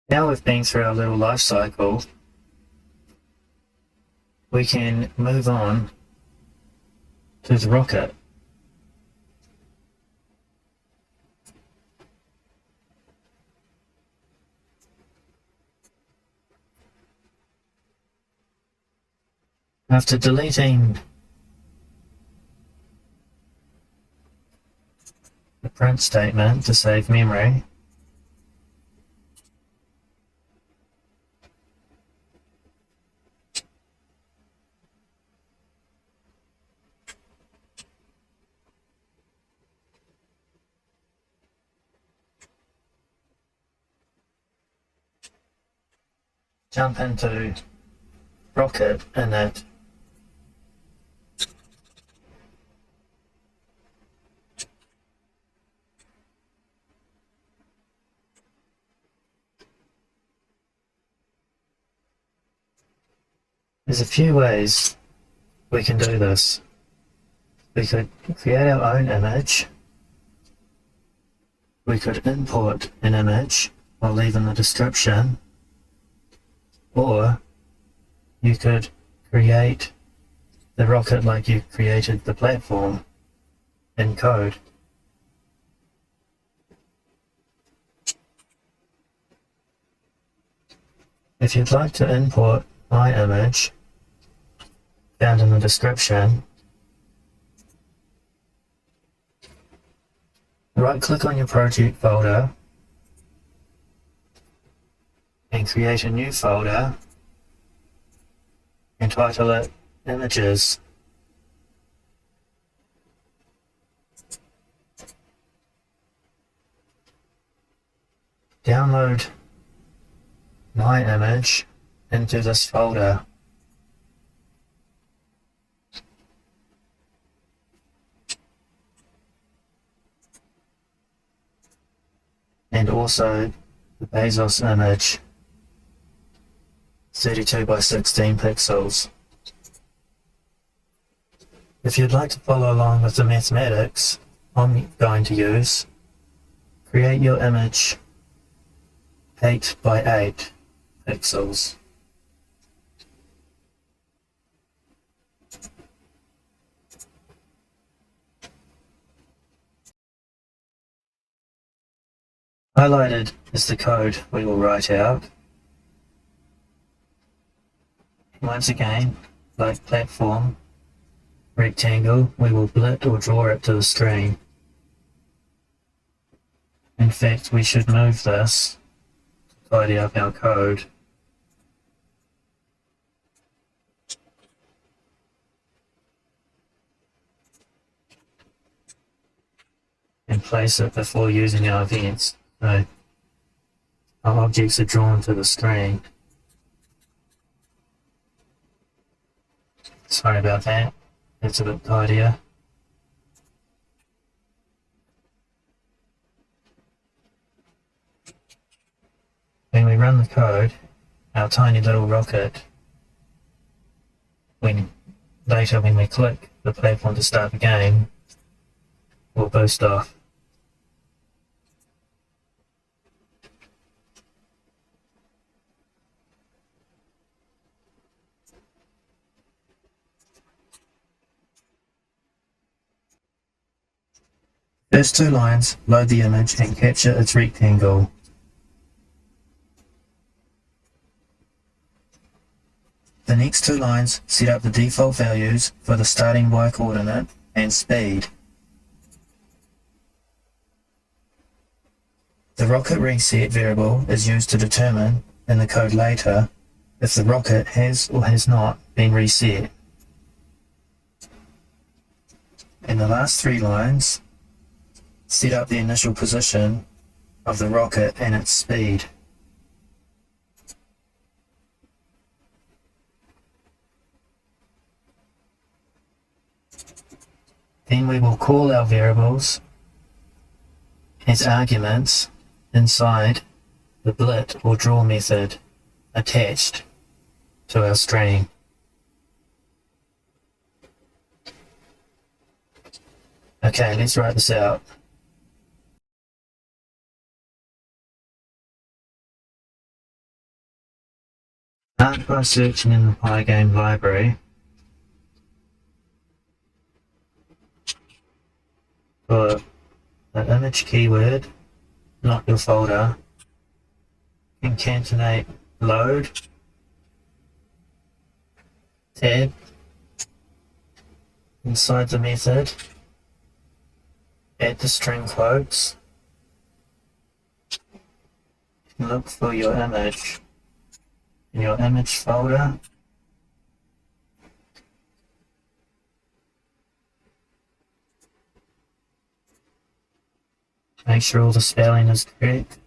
Now we've been through our little life cycle, we can move on to the rocket. After deleting the print statement to save memory, jump into rocket init. There's a few ways we can do this. We could create our own image. We could import an image. I'll leave in the description. Or you could create the rocket like you created the platform in code. If you'd like to import my image, found in the description, right-click on your project folder and create a new folder and title it Images. Download my image into this folder. And also the Bezos image, 32 by 16 pixels. If you'd like to follow along with the mathematics I'm going to use, create your image 8 by 8 pixels. Highlighted is the code we will write out. Once again, like platform, rectangle, we will blit or draw it to the screen. In fact, we should move this to tidy up our code. And place it before using our events. So our objects are drawn to the screen. Sorry about that. It's a bit tidier. When we run the code, our tiny little rocket, later when we click the platform to start the game, will boost off. First two lines load the image and capture its rectangle. The next two lines set up the default values for the starting y coordinate and speed. The rocket reset variable is used to determine in the code later if the rocket has or has not been reset. In the last three lines, set up the initial position of the rocket and its speed. Then we will call our variables as arguments inside the blit or draw method attached to our string. Okay, let's write this out. Start by searching in the Pygame library for the image keyword, not your folder. Concatenate load tab inside the method. Add the string quotes. Look for your image in your image folder. Make sure all the spelling is correct.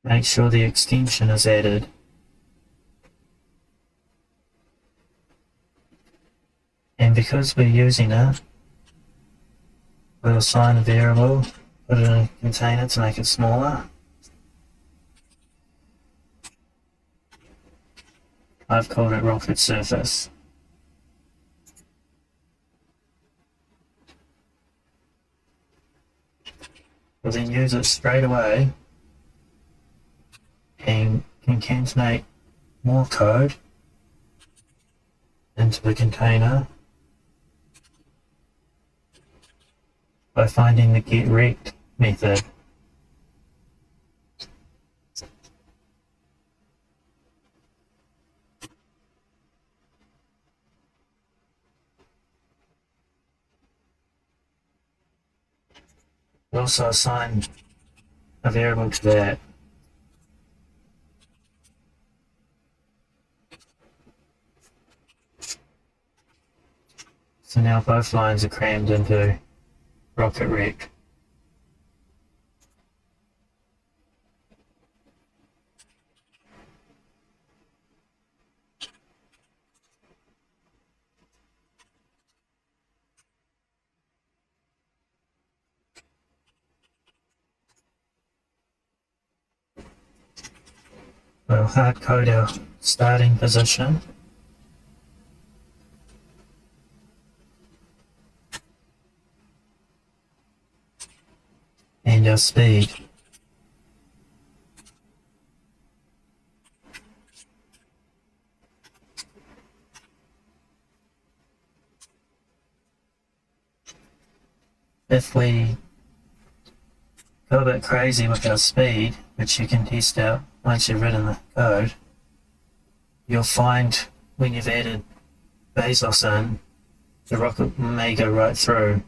Make sure the extension is added. And because we're using it, we'll assign a variable, put it in a container to make it smaller. I've called it Rocket Surface. We'll then use it straight away and concatenate more code into the container by finding the getRect method. We also assign a variable to that. So now both lines are crammed into RocketRect. We'll hard code our starting position and our speed. If we go a bit crazy with our speed, which you can test out once you've written the code, you'll find when you've added Bezos in, the rocket may go right through.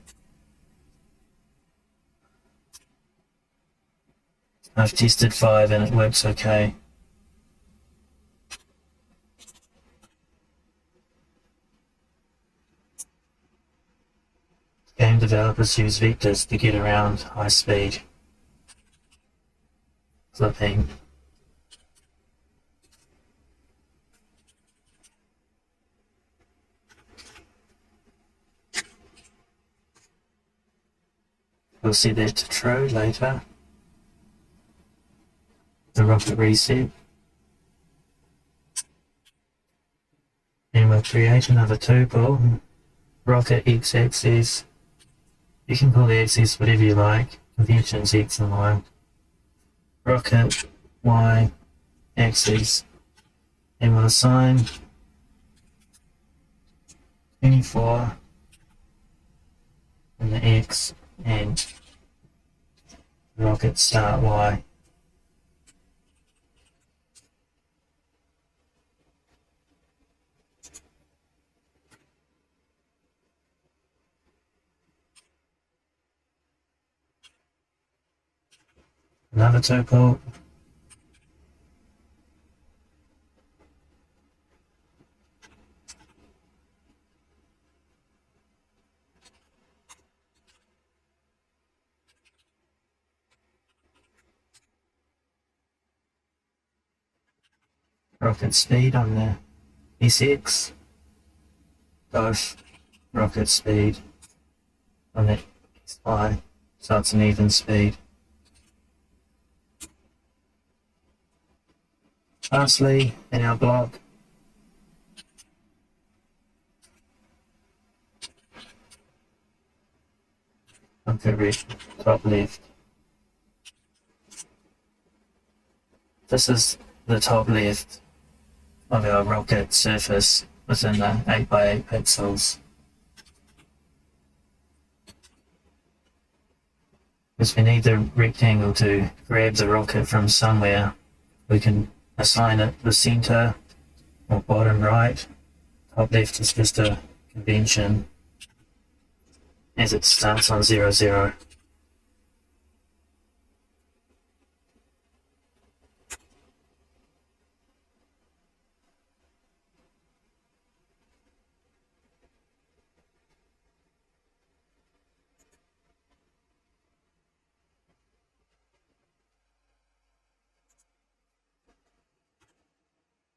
I've tested 5 and it works okay. Game developers use vectors to get around high speed flipping. We'll set that to true later. The rocket reset. And we'll create another tuple. Rocket x-axis. You can call the axis whatever you like. Conventions x and y. Rocket y axis. And we'll assign 24 in the x and rocket start y. Another tuple. Rocket speed on the SX. Both rocket speed on the y, so it's an even speed. Lastly, in our block, okay, reach top left. This is the top left of our rocket surface within the 8x8 pixels. Because we need the rectangle to grab the rocket from somewhere, we can assign it the center or bottom right. Top left is just a convention as it starts on 0, 0.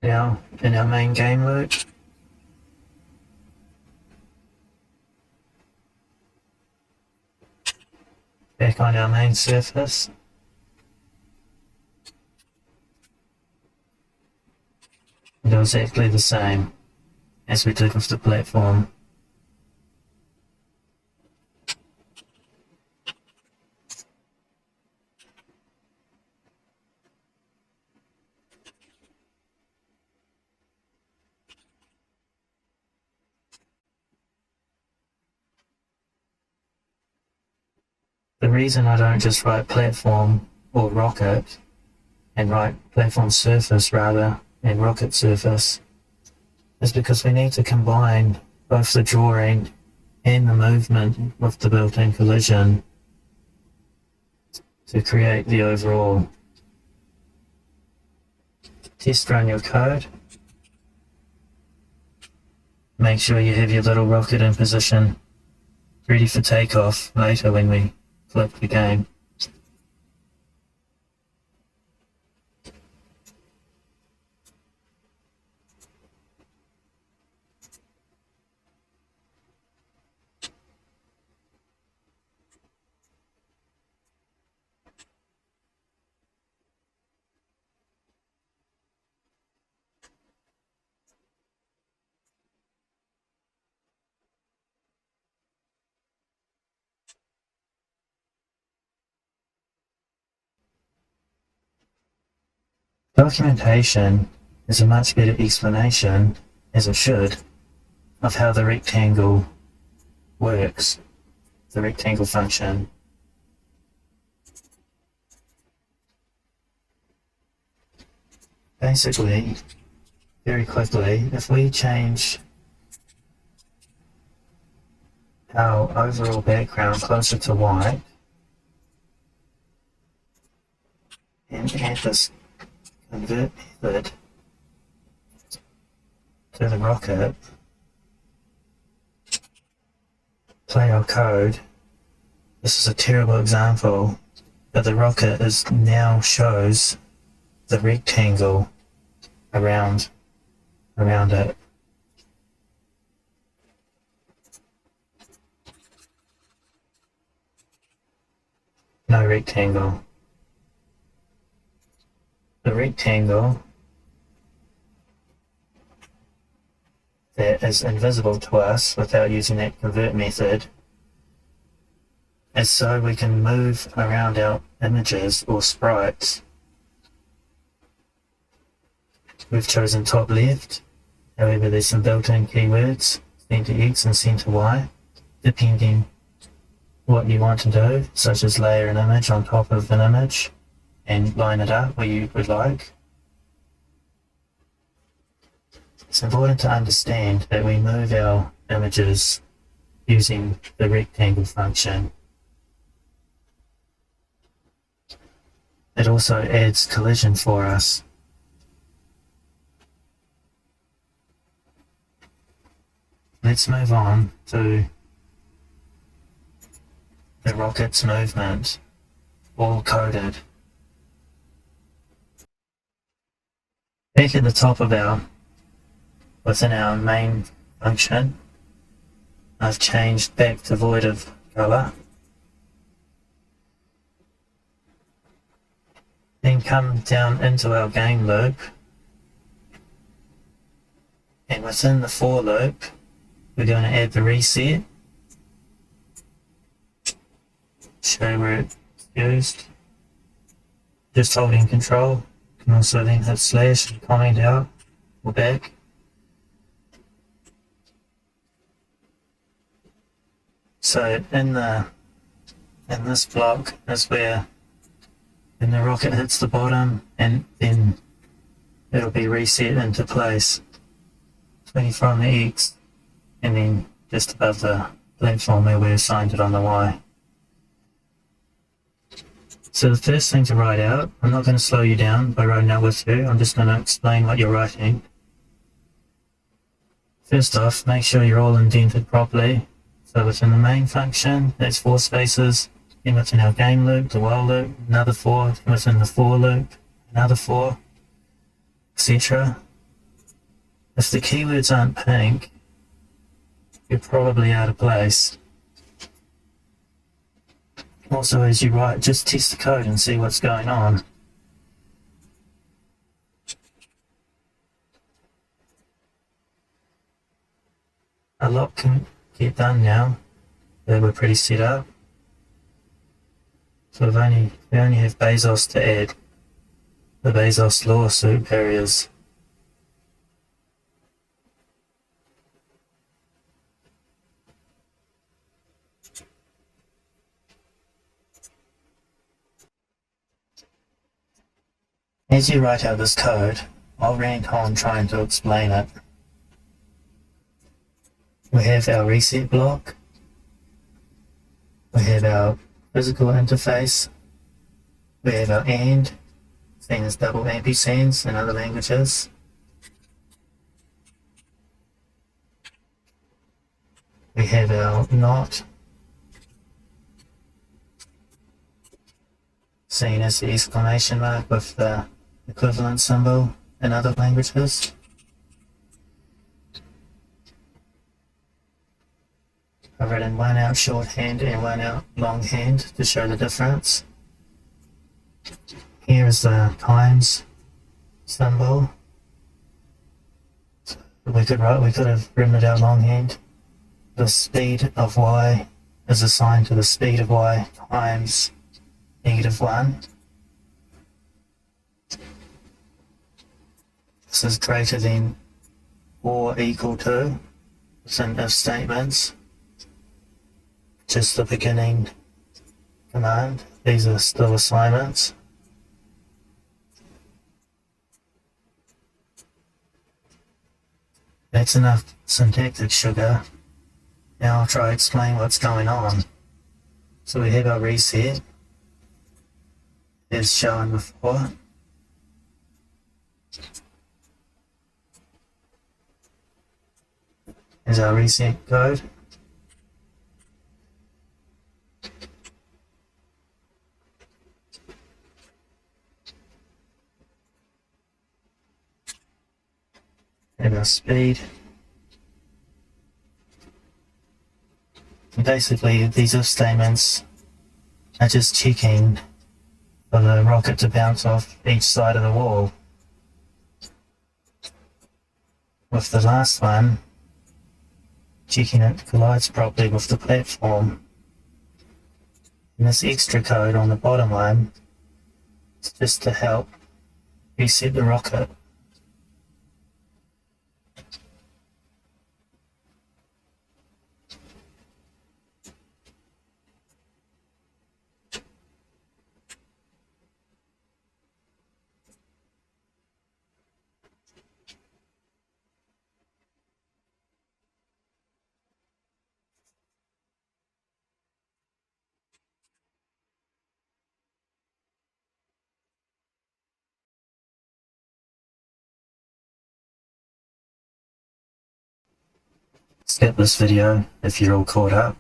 Now, in our main game loop, back on our main surface, do exactly the same as we did with the platform. The reason I don't just write platform or rocket and write platform surface rather and rocket surface is because we need to combine both the drawing and the movement with the built-in collision to create the overall. Test run your code. Make sure you have your little rocket in position, ready for takeoff later when we flip the game. Documentation is a much better explanation, as it should, of how the rectangle works, the rectangle function. Basically, very quickly, if we change our overall background closer to white and add this convert method to the rocket, play our code. This is a terrible example, but the rocket is now shows the rectangle around it. No rectangle. The rectangle that is invisible to us without using that convert method is so we can move around our images or sprites. We've chosen top left, however there's some built-in keywords, center X and center Y, depending what you want to do, such as layer an image on top of an image and line it up where you would like. It's important to understand that we move our images using the rectangle function. It also adds collision for us. Let's move on to the rocket's movement, all coded. Back at the top of within our main function, I've changed back to void of color come down into our game loop, and within the for loop we're going to add the reset, show where it's used, just holding control. You can also then hit slash and comment out or back. So in this block is where when the rocket hits the bottom, and then it'll be reset into place 24 on the X, and then just above the platform where we assigned it on the Y. So the first thing to write out, I'm not going to slow you down by writing out with you, I'm just going to explain what you're writing. First off, make sure you're all indented properly. So within the main function, that's 4 spaces. Then within our game loop, the while loop, another 4. Then within the for loop, another 4, etc. If the keywords aren't pink, you're probably out of place. Also, as you write, just test the code and see what's going on. A lot can get done now that we're pretty set up. So we only have Bezos to add, the Bezos lawsuit barriers. As you write out this code, I'll rant on trying to explain it. We have our reset block, we have our physical interface, we have our AND, seen as double ampersands in other languages. We have our NOT, seen as the exclamation mark with the equivalent symbol in other languages. I've written one out shorthand and one out longhand to show the difference. Here is the times symbol. So we could have written it out longhand. The speed of y is assigned to the speed of y times -1. This is greater than or equal to. It's in if statements. Just the beginning command. These are still assignments. That's enough syntactic sugar. Now I'll try to explain what's going on. So we have our reset, as shown before. Here's our reset code. And our speed. And basically, these if statements are just checking for the rocket to bounce off each side of the wall. With the last one, checking it collides properly with the platform. And this extra code on the bottom one is just to help reset the rocket. Skip this video if you're all caught up.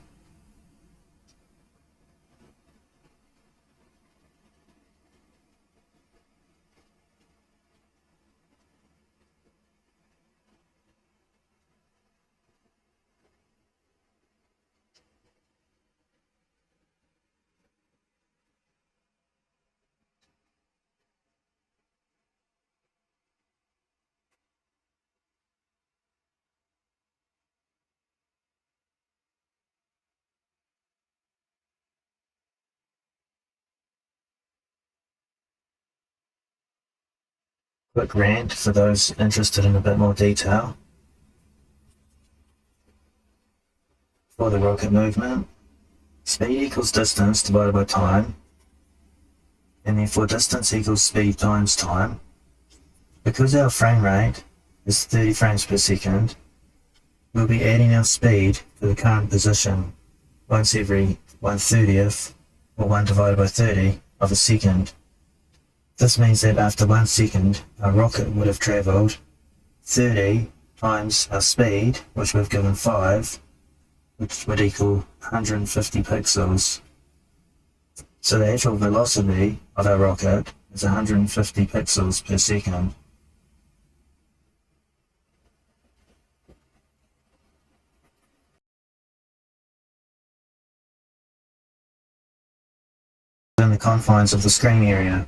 Quick rant for those interested in a bit more detail. For the rocket movement, speed equals distance divided by time, and therefore distance equals speed times time. Because our frame rate is 30 frames per second, we'll be adding our speed to the current position once every 1/30th, or 1 divided by 30, of a second. This means that after 1 second, our rocket would have travelled 30 times our speed, which we've given 5, which would equal 150 pixels. So the actual velocity of our rocket is 150 pixels per second. In the confines of the screen area,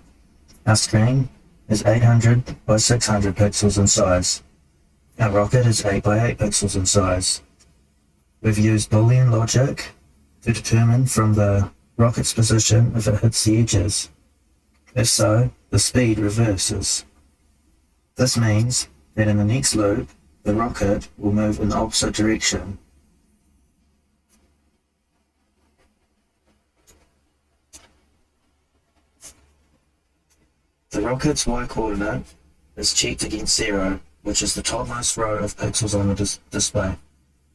our screen is 800 by 600 pixels in size. Our rocket is 8 by 8 pixels in size. We've used Boolean logic to determine from the rocket's position if it hits the edges. If so, the speed reverses. This means that in the next loop, the rocket will move in the opposite direction. The rocket's y-coordinate is checked against 0, which is the topmost row of pixels on the display.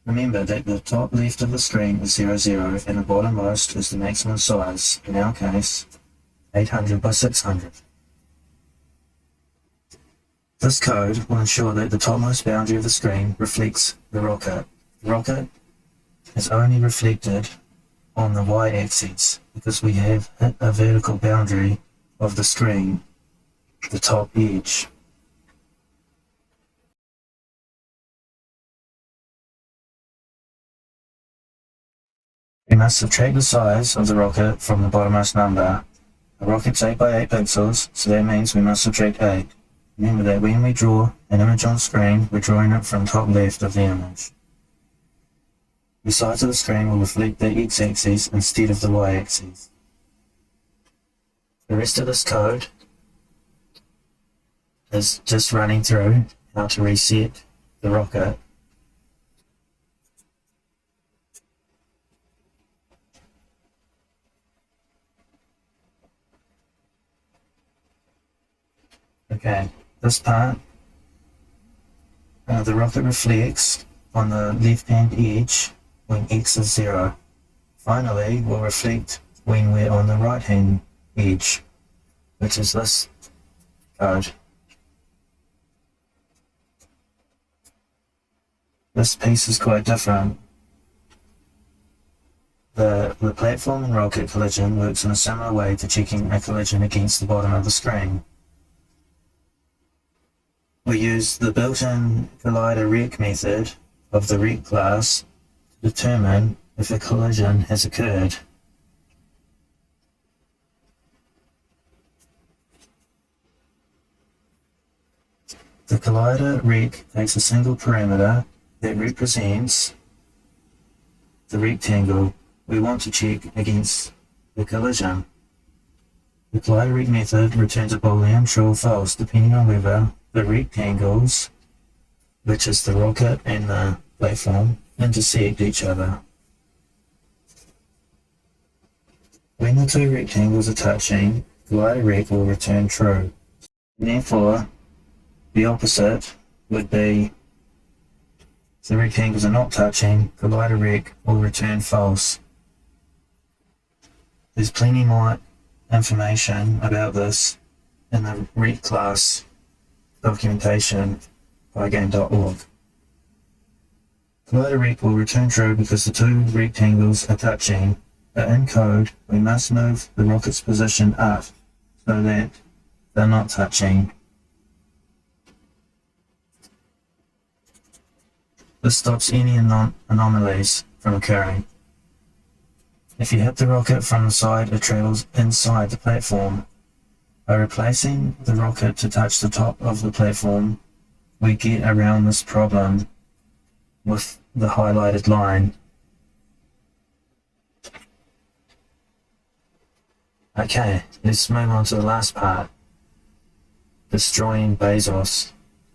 Remember that the top left of the screen is 00, and the bottommost is the maximum size, in our case, 800 by 600. This code will ensure that the topmost boundary of the screen reflects the rocket. The rocket is only reflected on the y-axis because we have hit a vertical boundary of the screen, the top edge. We must subtract the size of the rocket from the bottommost number. The rocket's 8 by 8 pixels, so that means we must subtract 8. Remember that when we draw an image on screen, we're drawing it from top left of the image. The size of the screen will reflect the x-axis instead of the y-axis. The rest of this code is just running through how to reset the rocket. Okay, this part, the rocket reflects on the left-hand edge when x is 0. Finally, will reflect when we're on the right-hand edge, which is this code. This piece is quite different. The platform and rocket collision works in a similar way to checking a collision against the bottom of the screen. We use the built-in collider rec method of the rec class to determine if a collision has occurred. The collider rec takes a single parameter that represents the rectangle we want to check against the collision. The collider rec method returns a Boolean true or false depending on whether the rectangles, which is the rocket and the platform, intersect each other. When the two rectangles are touching, collider rec will return true. And therefore, the opposite would be if the rectangles are not touching, collider rec will return false. There's plenty more information about this in the rec class documentation pygame.org. Collider rec will return true because the two rectangles are touching, but in code we must move the rocket's position up so that they're not touching. This stops any anomalies from occurring. If you hit the rocket from the side, it travels inside the platform. By replacing the rocket to touch the top of the platform, we get around this problem with the highlighted line. Okay, let's move on to the last part. destroying Bezos.